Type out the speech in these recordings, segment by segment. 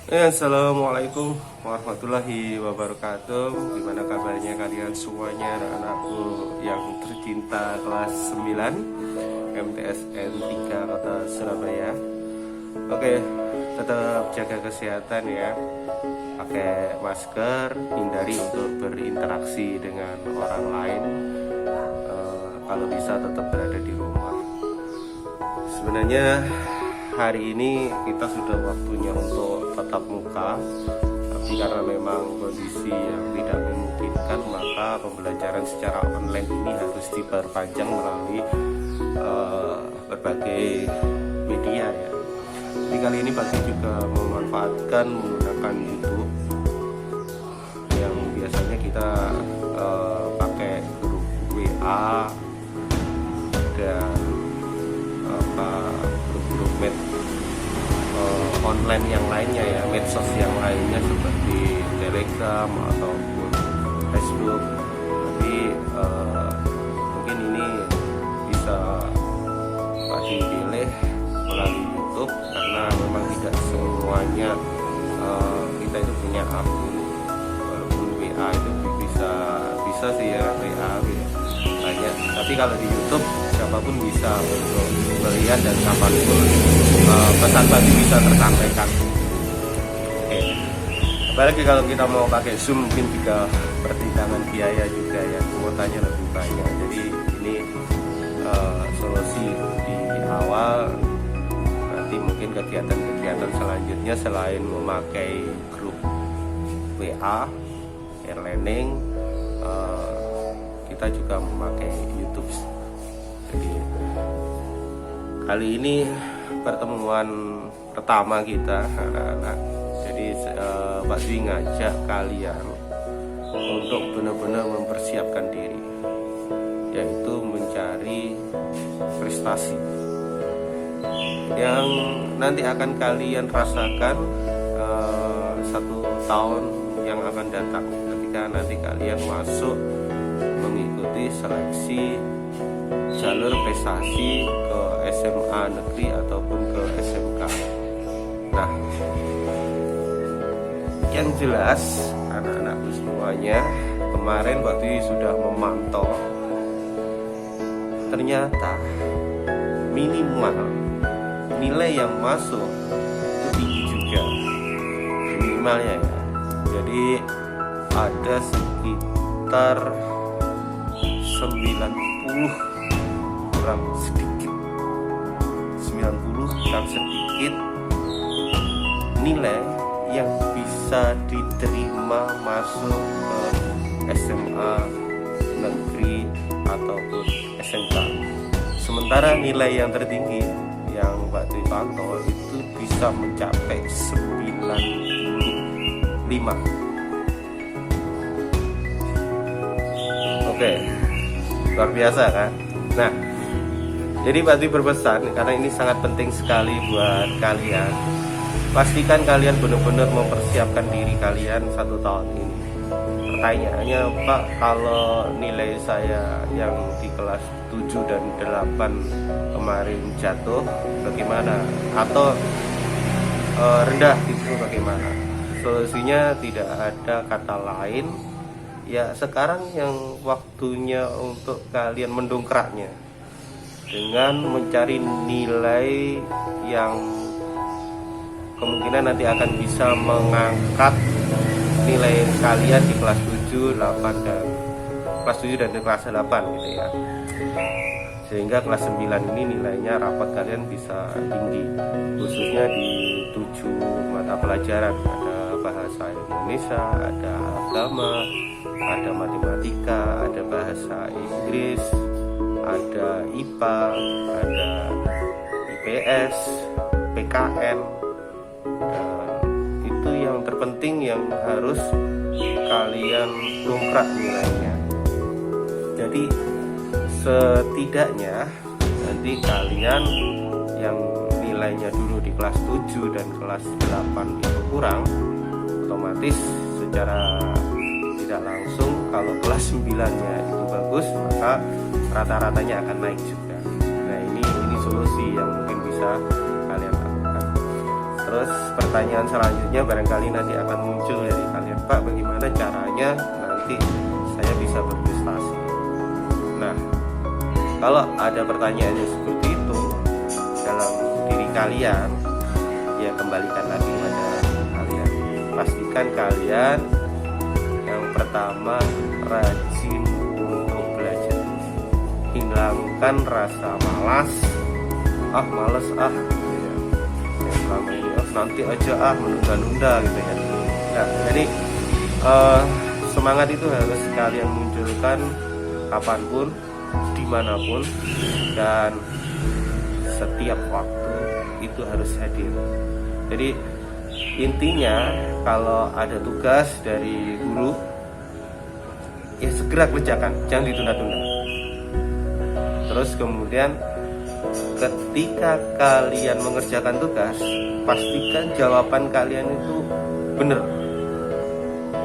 Assalamualaikum warahmatullahi wabarakatuh. Gimana kabarnya kalian semuanya, anak-anakku yang tercinta kelas 9 MTSN 3 Kota Surabaya. Oke, tetap jaga kesehatan ya. Pakai masker, hindari untuk berinteraksi dengan orang lain. Kalau bisa tetap berada di rumah. Sebenarnya hari ini kita sudah waktunya untuk tatap muka, tapi karena memang kondisi yang tidak memungkinkan, maka pembelajaran secara online ini harus diperpanjang melalui berbagai media ya. Jadi kali ini Pak juga memanfaatkan menggunakan YouTube yang biasanya kita pakai grup WA dan grup online yang lainnya ya, medsos yang lainnya seperti Telegram ataupun Facebook. Tapi mungkin ini bisa Pak pilih melalui YouTube karena memang tidak semuanya kita itu punya akun. Walaupun WA itu bisa sih ya, WA banyak, tapi kalau di YouTube siapapun bisa untuk melihat dan kapanpun pesan tadi bisa tersampaikan. Oke. Apalagi kalau kita mau pakai Zoom mungkin juga pertimbangan biaya juga ya, kuotanya lebih banyak. Jadi ini solusi di awal. Nanti mungkin kegiatan-kegiatan selanjutnya selain memakai grup WA, e-learning, kita juga memakai YouTube. Jadi kali ini pertemuan pertama kita anak-anak. Jadi Pak Dwi ngajak kalian untuk benar-benar mempersiapkan diri, yaitu mencari prestasi yang nanti akan kalian rasakan 1 tahun yang akan datang ketika nanti kalian masuk mengikuti seleksi jalur prestasi ke SMA negeri ataupun ke SMK. Nah, yang jelas anak-anakku semuanya, kemarin waktu sudah memantau, ternyata minimal nilai yang masuk itu tinggi juga minimalnya ya. Jadi ada sekitar 90 kurang sedikit, 90 kurang sedikit nilai yang bisa diterima masuk ke SMA negeri ataupun SMK. Sementara nilai yang tertinggi yang Pak Dwi pantau itu bisa mencapai 95. Oke, luar biasa kan? Nah, jadi Pak Dwi berpesan, karena ini sangat penting sekali buat kalian, pastikan kalian benar-benar mempersiapkan diri kalian 1 tahun ini. Pertanyaannya, Pak, kalau nilai saya yang di kelas 7 dan 8 kemarin jatuh, bagaimana? Atau rendah itu bagaimana? Solusinya tidak ada kata lain. Ya sekarang yang waktunya untuk kalian mendongkraknya dengan mencari nilai yang kemungkinan nanti akan bisa mengangkat nilai kalian di kelas 7, 8 dan kelas 7 dan kelas 8 gitu ya. Sehingga kelas 9 ini nilainya rapat kalian bisa tinggi, khususnya di 7 mata pelajaran. Ada bahasa Indonesia, ada agama, ada matematika, ada bahasa Inggris, ada IPA, ada IPS, PKN, dan itu yang terpenting yang harus kalian dongkrak nilainya. Jadi setidaknya nanti kalian yang nilainya dulu di kelas 7 dan kelas 8 itu kurang, otomatis secara tidak langsung kalau kelas 9-nya itu bagus, maka rata-ratanya akan naik juga. Nah, ini solusi yang mungkin bisa kalian lakukan. Terus pertanyaan selanjutnya barangkali nanti akan muncul dari kalian, Pak, bagaimana caranya nanti saya bisa berprestasi. Nah, kalau ada pertanyaannya seperti itu dalam diri kalian, ya kembalikan lagi pada kalian. Pastikan kalian yang pertama rajin untuk belajar. Hilangkan rasa malas, males ya. Selama ini nanti aja menunda-nunda gitu ya. Nah, jadi semangat itu harus kalian munculkan kapanpun, dimanapun, dan setiap waktu itu harus hadir. Jadi intinya kalau ada tugas dari guru, ya segera kerjakan, jangan ditunda-tunda. Terus kemudian ketika kalian mengerjakan tugas, pastikan jawaban kalian itu benar.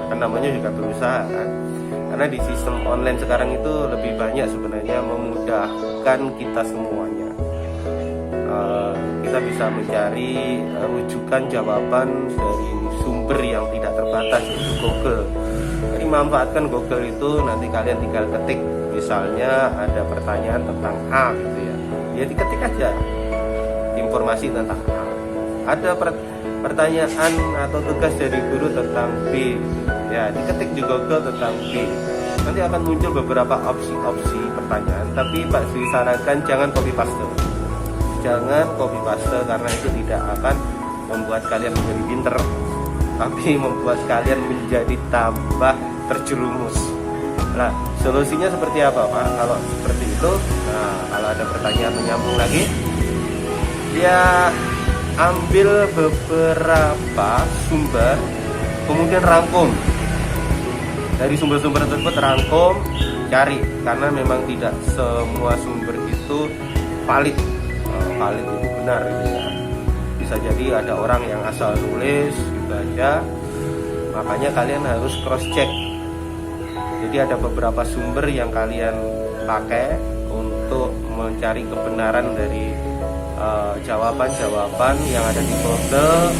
Kan namanya juga berusaha kan. Karena di sistem online sekarang itu lebih banyak sebenarnya memudahkan kita semuanya. Kita bisa mencari rujukan jawaban dari sumber yang tidak terbatas, yaitu Google. Jadi manfaatkan Google itu, nanti kalian tinggal ketik, misalnya ada pertanyaan tentang A gitu ya, ya diketik aja informasi tentang A. Ada pertanyaan atau tugas dari guru tentang B, ya diketik di Google tentang B. Nanti akan muncul beberapa opsi-opsi pertanyaan, tapi Pak Sri sarankan jangan copy paste. Jangan copy paste karena itu tidak akan membuat kalian menjadi pinter, tapi membuat kalian menjadi tambah terjerumus. Nah, solusinya seperti apa, Pak? Kalau seperti itu, nah kalau ada pertanyaan menyambung lagi, ya ambil beberapa sumber, kemudian rangkum. Dari sumber-sumber tersebut rangkum, cari, karena memang tidak semua sumber itu valid itu benar gitu ya. Bisa jadi ada orang yang asal nulis gitu aja, makanya kalian harus cross check. Jadi ada beberapa sumber yang kalian pakai untuk mencari kebenaran dari jawaban-jawaban yang ada di Google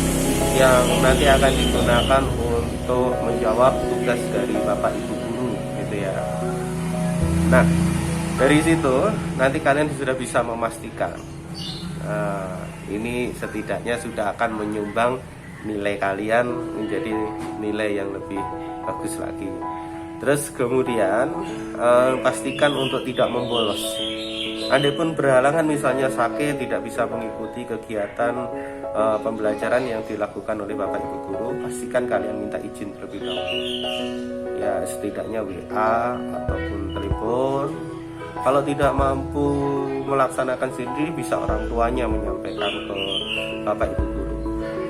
yang nanti akan digunakan untuk menjawab tugas dari Bapak Ibu guru gitu ya. Nah, dari situ nanti kalian sudah bisa memastikan ini setidaknya sudah akan menyumbang nilai kalian menjadi nilai yang lebih bagus lagi. Terus kemudian pastikan untuk tidak membolos. Andai berhalangan misalnya sakit, tidak bisa mengikuti kegiatan pembelajaran yang dilakukan oleh Bapak Ibu guru, pastikan kalian minta izin terlebih dahulu. Ya setidaknya WA ataupun telepon. Kalau tidak mampu melaksanakan sendiri, bisa orang tuanya menyampaikan ke Bapak Ibu guru.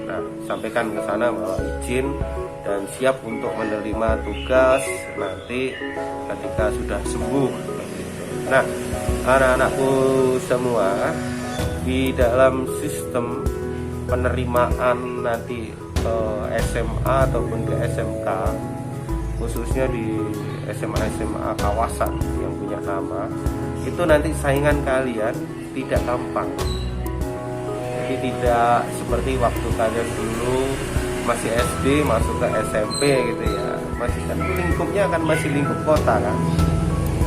Nah, sampaikan ke sana bahwa izin dan siap untuk menerima tugas nanti ketika sudah sembuh. Nah, anak-anakku semua, di dalam sistem penerimaan nanti ke SMA ataupun ke SMK, khususnya di SMA kawasan yang punya nama, itu nanti saingan kalian tidak gampang. Jadi tidak seperti waktu kalian dulu masih SD masuk ke SMP gitu ya, masih kan lingkupnya kan masih lingkup kota kan,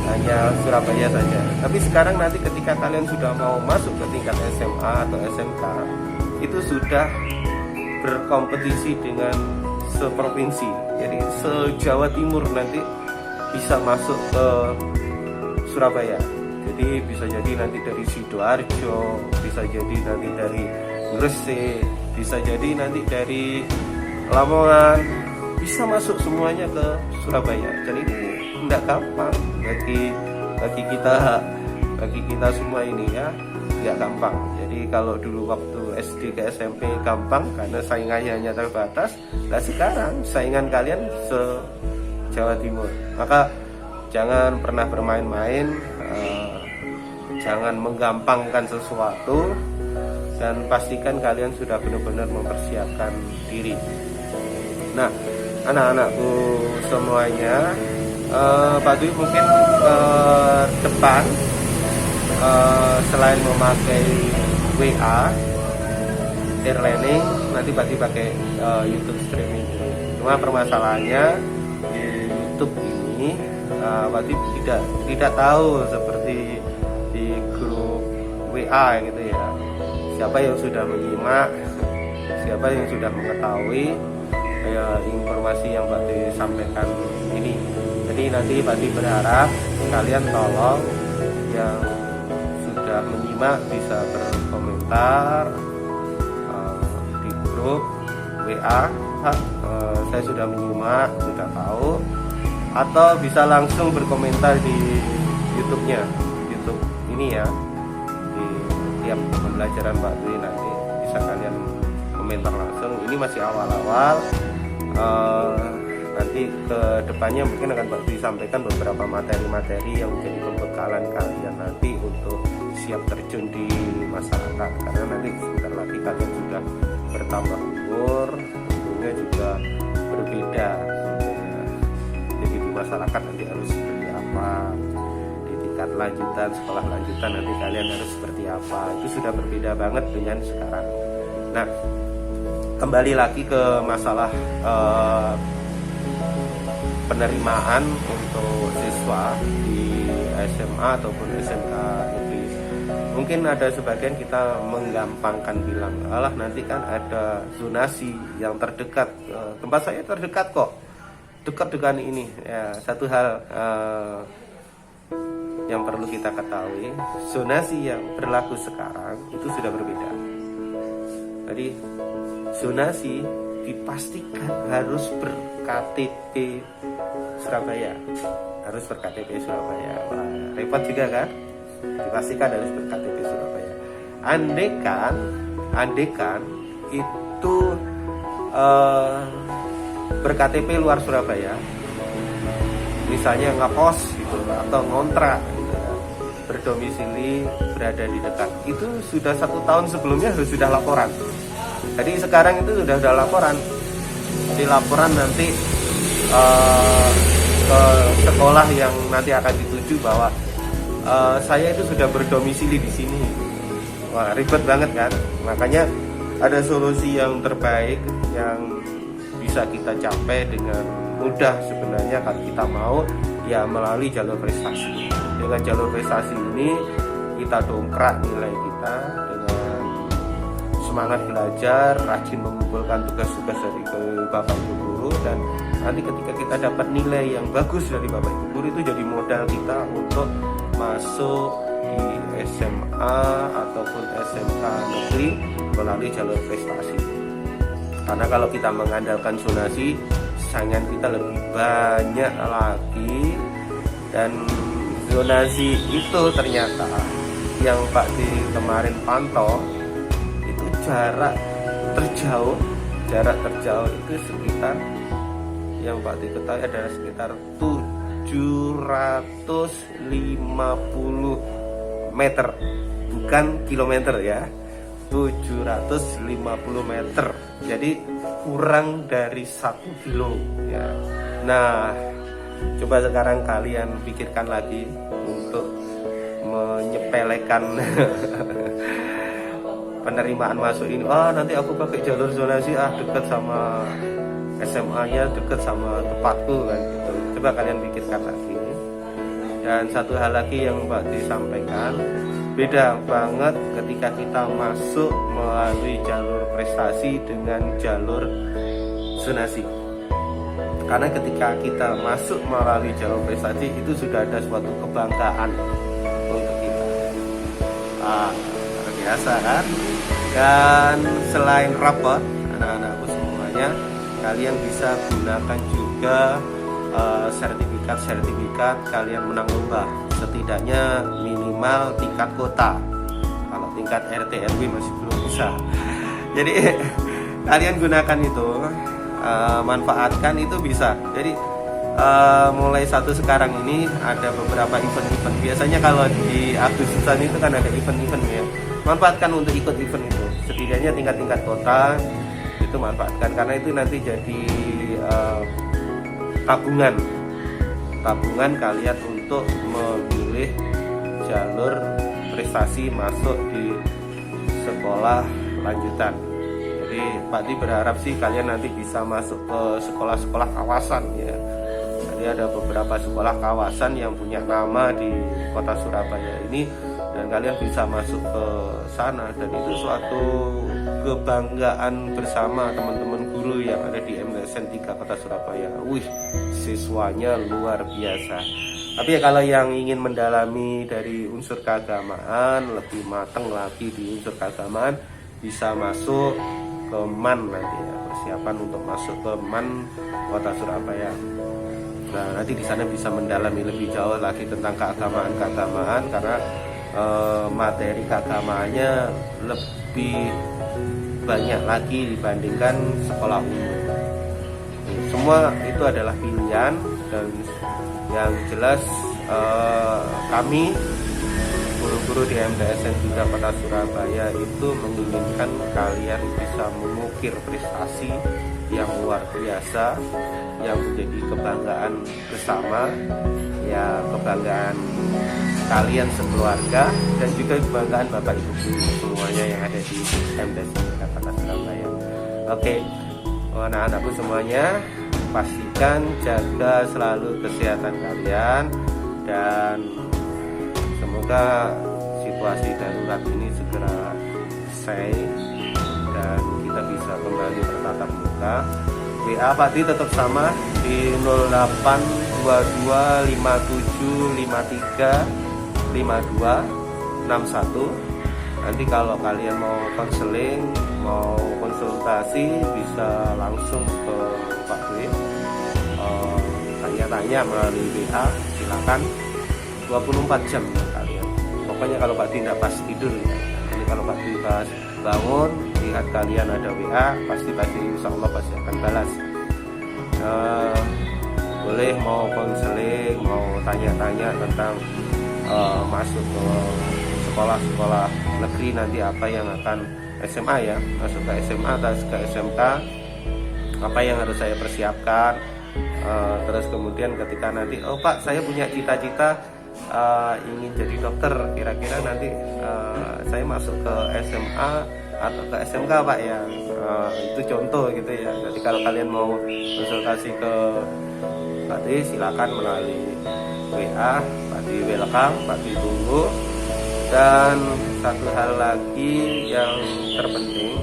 hanya Surabaya saja. Tapi sekarang nanti ketika kalian sudah mau masuk ke tingkat SMA atau SMK, itu sudah berkompetisi dengan seprovinsi, jadi se-Jawa Timur nanti bisa masuk ke Surabaya. Jadi bisa jadi nanti dari Sidoarjo, bisa jadi nanti dari Gresik, bisa jadi nanti dari Lamongan, bisa masuk semuanya ke Surabaya. Dan ini tidak gampang bagi kita semua ini ya, tidak gampang. Jadi kalau dulu waktu SD ke SMP gampang karena saingannya hanya terbatas, nah sekarang saingan kalian se-Jawa Timur. Maka jangan pernah bermain-main, jangan menggampangkan sesuatu, dan pastikan kalian sudah benar-benar mempersiapkan diri. Nah, anak-anakku semuanya, Pak Dwi mungkin ke depan selain memakai WA, e-learning, nanti pakai YouTube streaming ini. Cuma permasalahannya di YouTube ini Pati tidak tahu seperti di grup WA gitu ya, siapa yang sudah menyimak, siapa yang sudah mengetahui informasi yang Pati sampaikan ini. Jadi nanti Pati berharap kalian tolong yang sudah menyimak bisa berkomentar di grup WA, saya sudah menyimak, sudah tahu, atau bisa langsung berkomentar di YouTube-nya, YouTube ini ya, di tiap pembelajaran Pak Dwi nanti bisa kalian komentar langsung. Ini masih awal-awal, nanti ke depannya mungkin akan Pak Dwi sampaikan beberapa materi-materi yang menjadi pembekalan kalian nanti untuk siap terjun di masyarakat, karena nanti sebentar lagi kalian sudah bertambah umur, tentunya juga berbeda. Jadi di masyarakat nanti harus seperti apa, di tingkat lanjutan, sekolah lanjutan nanti kalian harus seperti apa, itu sudah berbeda banget dengan sekarang. Nah, kembali lagi ke masalah penerimaan untuk siswa di SMA ataupun SMK negeri. Mungkin ada sebagian kita menggampangkan bilang, alah nanti kan ada zonasi yang terdekat, tempat saya terdekat kok, dekat dengan ini ya. Satu hal yang perlu kita ketahui, zonasi yang berlaku sekarang itu sudah berbeda. Jadi zonasi dipastikan harus berKTP Surabaya, harus berKTP Surabaya. Wah, repot juga kan? Dipastikan harus berKTP Surabaya. Andekan itu berKTP luar Surabaya, misalnya ngekos gitu atau ngontrak gitu, berdomisili berada di dekat, itu sudah 1 tahun sebelumnya harus sudah laporan. Jadi sekarang itu sudah ada laporan. Jadi laporan nanti ke sekolah yang nanti akan dituju bahwa saya itu sudah berdomisili di sini. Wah, ribet banget kan? Makanya ada solusi yang terbaik yang bisa kita capai dengan mudah sebenarnya kalau kita mau, ya melalui jalur prestasi. Dengan jalur prestasi ini kita dongkrak nilai kita dengan semangat belajar, rajin mengumpulkan tugas-tugas dari Bapak Ibu guru, dan nanti ketika kita dapat nilai yang bagus dari Bapak Ibu guru, itu jadi modal kita untuk masuk di SMA ataupun SMK negeri melalui jalur prestasi. Karena kalau kita mengandalkan zonasi, saingan kita lebih banyak lagi, dan zonasi itu ternyata yang Pak Di kemarin pantau itu jarak terjauh itu sekitar, yang Pak Di ketahui adalah sekitar 750 meter, bukan kilometer ya, 750 meter, jadi kurang dari 1 kilo ya. Nah, coba sekarang kalian pikirkan lagi untuk menyepelekan penerimaan masuk ini. Nanti aku pakai jalur zonasi, dekat sama SMA-nya, dekat sama tempatku kan gitu. Coba kalian pikirkan lagi. Dan satu hal lagi yang Mbak disampaikan, beda banget ketika kita masuk melalui jalur prestasi dengan jalur zonasi. Karena ketika kita masuk melalui jalur prestasi itu sudah ada suatu kebanggaan untuk kita. Luar biasa kan? Dan selain rapot, anak-anakku semuanya, kalian bisa gunakan juga sertifikat kalian menang lomba, setidaknya minimal tingkat kota. Kalau tingkat RT RW masih belum bisa. Jadi kalian gunakan itu, manfaatkan itu bisa. Jadi mulai sekarang ini ada beberapa event-event. Biasanya kalau di Agustusan itu kan ada event-event ya. Manfaatkan untuk ikut event itu. Setidaknya tingkat kota itu manfaatkan, karena itu nanti jadi tabungan kalian untuk memilih jalur prestasi masuk di sekolah lanjutan. Jadi Jadi Pak Di berharap sih kalian nanti bisa masuk ke sekolah-sekolah kawasan ya. Jadi ada beberapa sekolah kawasan yang punya nama di kota Surabaya ini, dan kalian bisa masuk ke sana, dan itu suatu kebanggaan bersama teman-teman guru yang ada di MTSN 3 Kota Surabaya. Wih, siswanya luar biasa. Tapi ya kalau yang ingin mendalami dari unsur keagamaan, lebih matang lagi di unsur keagamaan, bisa masuk ke MAN nanti ya, persiapan untuk masuk ke MAN Kota Surabaya. Nah, nanti di sana bisa mendalami lebih jauh lagi tentang keagamaan karena materi keagamaannya lebih banyak lagi dibandingkan sekolah umum. Semua itu adalah pilihan, dan yang jelas kami guru-guru di MTSN 3 Kota Surabaya itu menginginkan kalian bisa mengukir prestasi yang luar biasa, yang menjadi kebanggaan bersama ya, kebanggaan kalian sekeluarga, dan juga kebanggaan Bapak Ibu guru semuanya yang ada di MTSN 3 Kota Surabaya. Oke, anak-anakku semuanya, pastikan jaga selalu kesehatan kalian, dan semoga situasi darurat ini segera selesai dan kita bisa kembali bertatap muka. WA Pak Di tetap sama di 082257535261. Nanti kalau kalian mau konseling, mau konsultasi, bisa langsung ke Pak Di, tanya-tanya melalui WA, silakan. 24 jam kalian. Pokoknya kalau Pak Di tidak pas tidur ya. Jadi kalau Pak Di pas bangun, lihat kalian ada WA, pasti insya Allah pasti akan balas. Boleh mau konseling, mau tanya-tanya tentang masuk ke sekolah-sekolah negeri nanti, apa yang akan SMA ya, masuk ke SMA atau ke SMK, apa yang harus saya persiapkan. Terus kemudian ketika nanti, oh Pak, saya punya cita-cita ingin jadi dokter, kira-kira nanti saya masuk ke SMA atau ke SMK Pak ya, itu contoh gitu ya. Jadi kalau kalian mau konsultasi ke Pak Di, silakan melalui WA, Pak Di welcome, Pak Di tunggu. Dan satu hal lagi yang terpenting,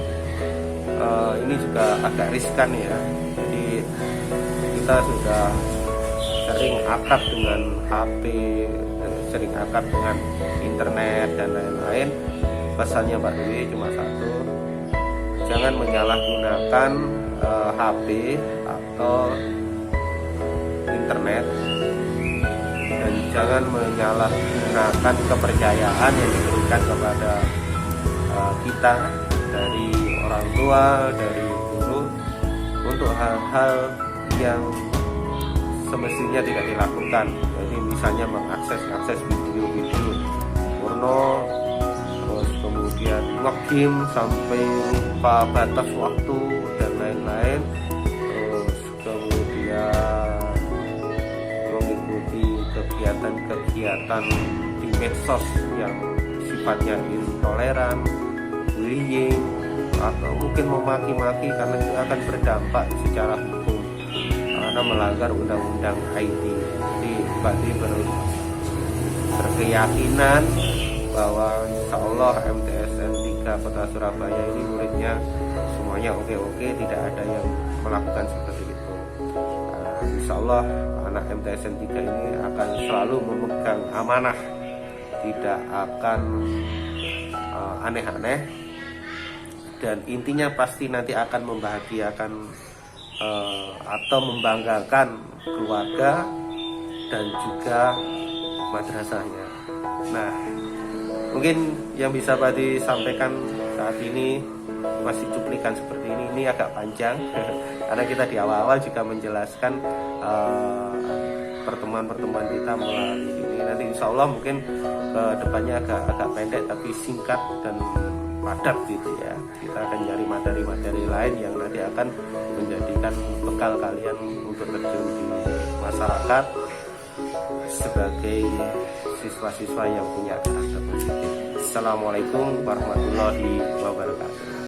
ini juga agak riskan ya. Jadi kita sudah sering akrab dengan HP, sering akrab dengan internet dan lain-lain. Pesannya Pak Dewi cuma satu, jangan menyalahgunakan HP atau internet, dan jangan menyalahgunakan kepercayaan yang diberikan kepada kita dari orang tua, dari guru, untuk hal-hal yang semestinya tidak dilakukan. Jadi misalnya mengakses video-video porno, terus kemudian nge-game sampai lupa batas waktu dan lain-lain, terus kemudian mengikuti kegiatan-kegiatan di medsos yang sifatnya intoleran, bullying, atau mungkin memaki-maki, karena itu akan berdampak secara hukum karena melanggar undang-undang IT. Jadi Pak Di berkeyakinan bahwa insya Allah MTSN 3 Kota Surabaya ini muridnya semuanya oke-oke, tidak ada yang melakukan seperti itu. Insya Allah anak MTSN 3 ini akan selalu memegang amanah, tidak akan aneh-aneh, dan intinya pasti nanti akan membahagiakan atau membanggakan keluarga dan juga madrasahnya. Nah, mungkin yang bisa Pak Di sampaikan saat ini masih cuplikan seperti ini agak panjang karena kita di awal-awal juga menjelaskan pertemuan-pertemuan kita melalui ini. Nanti insya Allah mungkin ke depannya agak pendek tapi singkat dan padat gitu ya. Kita akan cari materi-materi lain yang nanti akan menjadikan bekal kalian untuk terjun di masyarakat sebagai siswa-siswa yang punya karakter positif. Assalamualaikum warahmatullahi wabarakatuh.